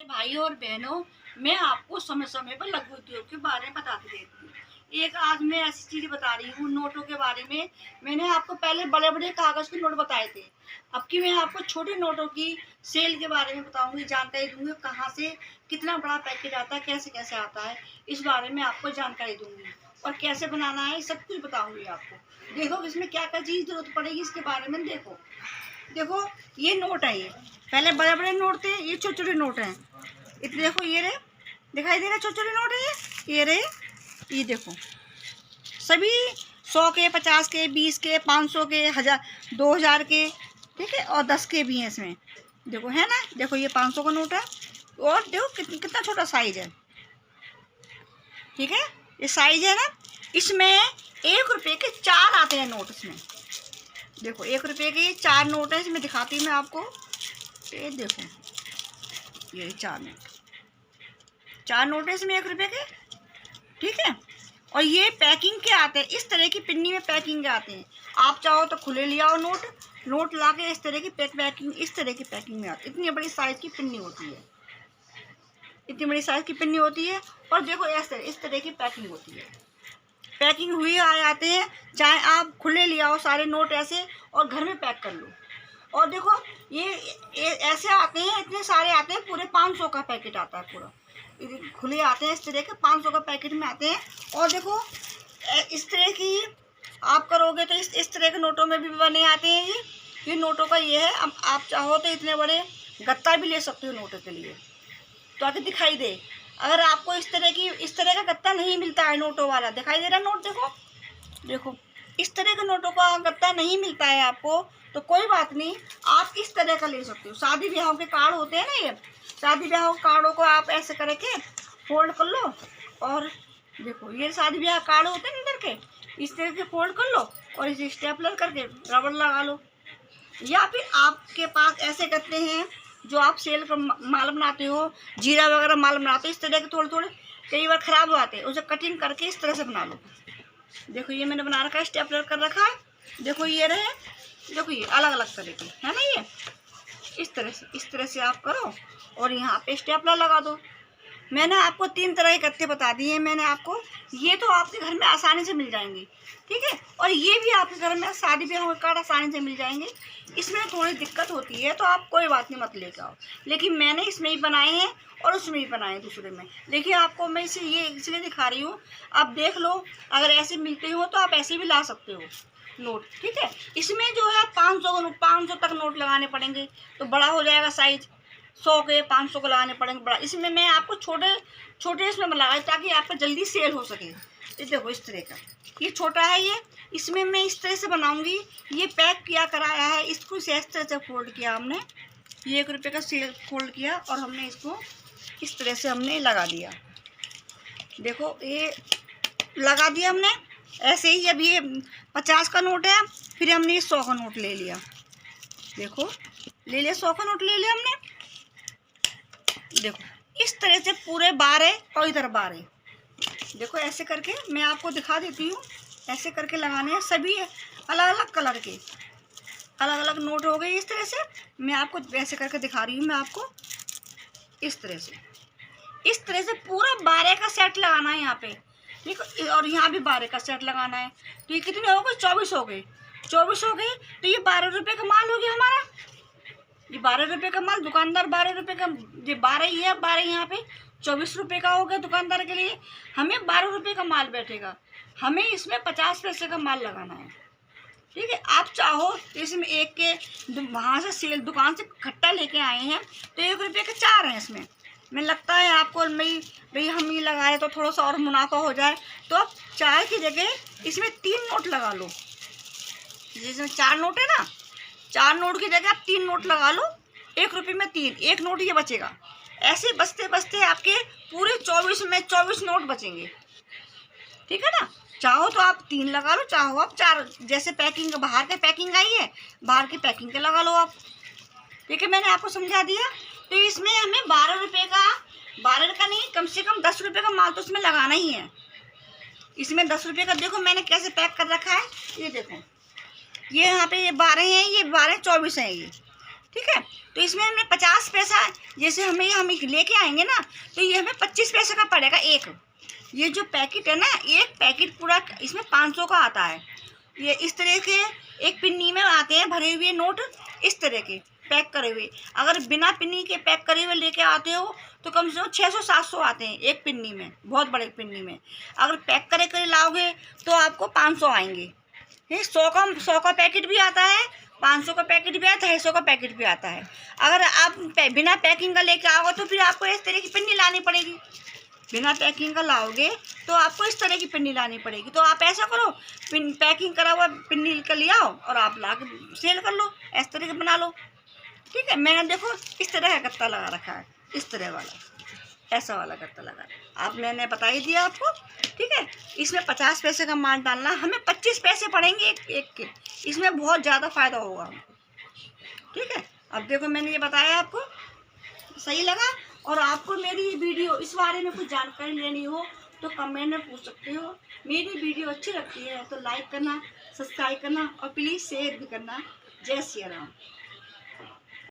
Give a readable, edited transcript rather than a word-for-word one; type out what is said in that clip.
भाइयों और बहनों, मैं आपको समय समय पर लघु उद्योग के बारे में बताती रहती हूँ। एक आज मैं ऐसी चीज बता रही हूँ नोटों के बारे में। मैंने आपको पहले बड़े बड़े कागज के नोट बताए थे। अब की मैं आपको छोटे नोटों की सेल के बारे में बताऊंगी, जानकारी दूंगी, कहाँ से कितना बड़ा पैकेट आता है, कैसे कैसे आता है, इस बारे में आपको जानकारी दूंगी और कैसे बनाना है सब कुछ बताऊंगी आपको। देखो इसमें क्या क्या चीज जरूरत पड़ेगी इसके बारे में। देखो देखो ये नोट है। ये पहले बड़े बड़े नोट थे, ये छोटे छोटे नोट हैं। इतने देखो, ये रहे, दिखाई दे रहा छोटे छोटे नोट है ये रहे। ये देखो सभी 100 के, 50 के, 20 के, 500 के, 1000, 2000 के, ठीक है, और 10 के भी हैं इसमें। देखो है ना, देखो ये 500 का नोट है और देखो कितना छोटा साइज है, ठीक है, ये साइज है ना। इसमें 1 रुपये के 4 आते हैं नोट। इसमें देखो 1 रुपये के 4 नोट है। इसमें दिखाती हूँ मैं आपको। ये देखो ये 4 नोट है इसमें 1 रुपये के, ठीक है। और ये पैकिंग के आते हैं, इस तरह की पिन्नी में पैकिंग के आते हैं। आप चाहो तो खुले ले आओ नोट ला के, इस तरह की पैकिंग, इस तरह की पैकिंग में आती है। इतनी बड़ी साइज की पिन्नी होती है, इतनी बड़ी साइज की पिन्नी होती है। और देखो इस तरह की पैकिंग होती है। पैकिंग हुए आ जाते हैं, चाहे आप खुले ले आओ सारे नोट ऐसे और घर में पैक कर लो। और देखो ये ऐसे आते हैं, इतने सारे आते हैं, पूरे 500 का पैकेट आता है पूरा। खुले आते हैं इस तरह के, 500 का पैकेट में आते हैं। और देखो इस तरह की आप करोगे तो इस तरह के नोटों में भी बने आते हैं। ये नोटों का ये है। अब आप चाहो तो इतने बड़े गत्ता भी ले सकते हो नोटों के लिए, तो आगे दिखाई दे। अगर आपको इस तरह का गत्ता नहीं मिलता है नोटों वाला, दिखाई दे रहा है नोट, देखो इस तरह के नोटों का गत्ता नहीं मिलता है आपको, तो कोई बात नहीं, आप इस तरह का ले सकते हो। शादी ब्याहों के कार्ड होते हैं ना, ये शादी ब्याहों के कार्डों को आप ऐसे करके फोल्ड कर लो। और देखो ये शादी ब्याह कार्ड होते हैं इधर के, इस तरह के फोल्ड कर लो और इसे स्टेपलर करके रबड़ लगा लो। या फिर आपके पास ऐसे करते हैं जो आप सेल का माल बनाते हो, जीरा वगैरह माल बनाते हो, इस तरह के थोड़े थोड़े कई बार ख़राब हो आते हैं, उसे कटिंग करके इस तरह से बना लो। देखो ये मैंने बना रखा है, स्टेपलर कर रखा है। देखो ये रहे, देखो ये अलग अलग तरह के है ना। ये इस तरह से आप करो और यहाँ पे स्टेपलर लगा दो। मैंने आपको 3 तरह के गत्ते बता दिए मैंने आपको। ये तो आपके घर में आसानी से मिल जाएंगे, ठीक है। और ये भी आपके घर में शादी ब्याह के कार्ड आसानी से मिल जाएंगे। इसमें थोड़ी दिक्कत होती है तो आप कोई बात नहीं, मत लेकर आओ। लेकिन मैंने इसमें ही बनाए हैं और उसमें ही बनाए दूसरे में। देखिए आपको मैं इसे ये इसलिए दिखा रही हूँ, आप देख लो। अगर ऐसे मिलते हो तो आप ऐसे भी ला सकते हो नोट, ठीक है। इसमें जो है 500 तक नोट लगाने पड़ेंगे, तो बड़ा हो जाएगा साइज। 100 के 500 को लगाने पड़ेंगे बड़ा। इसमें मैं आपको छोटे इसमें लगाए ताकि आपका जल्दी सेल हो सके। ये देखो इस तरह का, ये छोटा है ये। इसमें मैं इस तरह से बनाऊंगी। ये पैक किया कराया है, इसको इस तरह से फोल्ड किया हमने। ये 1 रुपये का सेल फोल्ड किया और हमने इसको इस तरह से हमने लगा दिया। देखो ये लगा दिया हमने ऐसे ही। अब ये 50 का नोट है, फिर हमने ये 100 का नोट ले लिया। देखो ले लिया, 100 का नोट ले लिया हमने। देखो इस तरह से पूरे 12 और इधर 12। देखो ऐसे करके मैं आपको दिखा देती हूँ। ऐसे करके लगाने हैं, सभी अलग अलग कलर के अलग अलग नोट हो गए। इस तरह से मैं आपको ऐसे करके दिखा रही हूँ मैं आपको। इस तरह से पूरा 12 का सेट लगाना है यहाँ पे, ठीक है। और यहाँ भी 12 का सेट लगाना है। तो ये कितने हो गए? 24 हो गए। 24 हो गए तो ये 12 रुपये का माल हो गया हमारा। ये 12 रुपये का माल, दुकानदार 12 रुपये का, ये 12 ही है, 12 यहाँ पे 24 रुपये का हो गया दुकानदार के लिए। हमें 12 रुपये का माल बैठेगा, हमें इसमें 50 पैसे का माल लगाना है, ठीक है। आप चाहो तो इसमें एक के वहाँ से सेल दुकान से खट्टा लेके आए हैं तो 1 रुपये के 4 हैं इसमें। मैं लगता है आपको भाई हम ये लगाए तो थोड़ा सा और मुनाफा हो जाए, तो आप 4 की जगह इसमें 3 नोट लगा लो। जिसमें 4 नोट है ना, 4 नोट की जगह आप 3 नोट लगा लो। 1 रुपये में 3, 1 नोट ये बचेगा। ऐसे बचते बचते आपके पूरे 24 में 24 नोट बचेंगे, ठीक है ना। चाहो तो आप 3 लगा लो, चाहो आप 4, जैसे पैकिंग बाहर के पैकिंग आई है, बाहर की पैकिंग के लगा लो आप, ठीक है। मैंने आपको समझा दिया। तो इसमें हमें 12 रुपये का, 12 का नहीं, कम से कम 10 रुपये का माल तो इसमें लगाना ही है। इसमें 10 रुपये का देखो मैंने कैसे पैक कर रखा है। ये देखो ये यहाँ पे ये 12 हैं, ये 12 24 हैं। ठीक है। तो इसमें हमने 50 पैसा, जैसे हम लेके आएंगे ना, तो ये हमें 25 पैसे का पड़ेगा एक। ये जो पैकेट है ना, एक पैकेट पूरा इसमें 500 का आता है। ये इस तरह के एक पिन्नी में आते हैं भरे हुए नोट, इस तरह के पैक करे हुए। अगर बिना पिन्नी के पैक करे हुए लेके आते हो तो कम से कम 600-700 आते हैं एक पिन्नी में, बहुत बड़े पिन्नी में। अगर पैक करे करे लाओगे तो आपको 500 आएंगे। 100 का पैकेट भी आता है, 500 का पैकेट भी आता है, 250 का पैकेट भी आता है। अगर आप बिना पैकिंग का लेके आओगे तो फिर आपको इस तरह की पिन्नी लानी पड़ेगी। बिना पैकिंग का लाओगे तो आपको इस तरह की पिन्नी लानी पड़ेगी। तो आप ऐसा करो, पैकिंग करा हुआ पिन्नी का ले आओ और आप ला के सेल कर लो, इस तरह के बना लो। ठीक है, मैंने देखो इस तरह का गत्ता लगा रखा है, इस तरह वाला, ऐसा वाला गत्ता लगा। आप मैंने बता ही दिया आपको। ठीक है, इसमें 50 पैसे का माल डालना, हमें 25 पैसे पड़ेंगे एक के। इसमें बहुत ज़्यादा फ़ायदा होगा हमको। ठीक है, अब देखो मैंने ये बताया आपको, सही लगा? और आपको मेरी ये वीडियो इस बारे में कुछ जानकारी लेनी हो तो कमेंट में पूछ सकते हो। मेरी वीडियो अच्छी लगती है तो लाइक करना, सब्सक्राइब करना और प्लीज़ शेयर भी करना। जय श्री राम।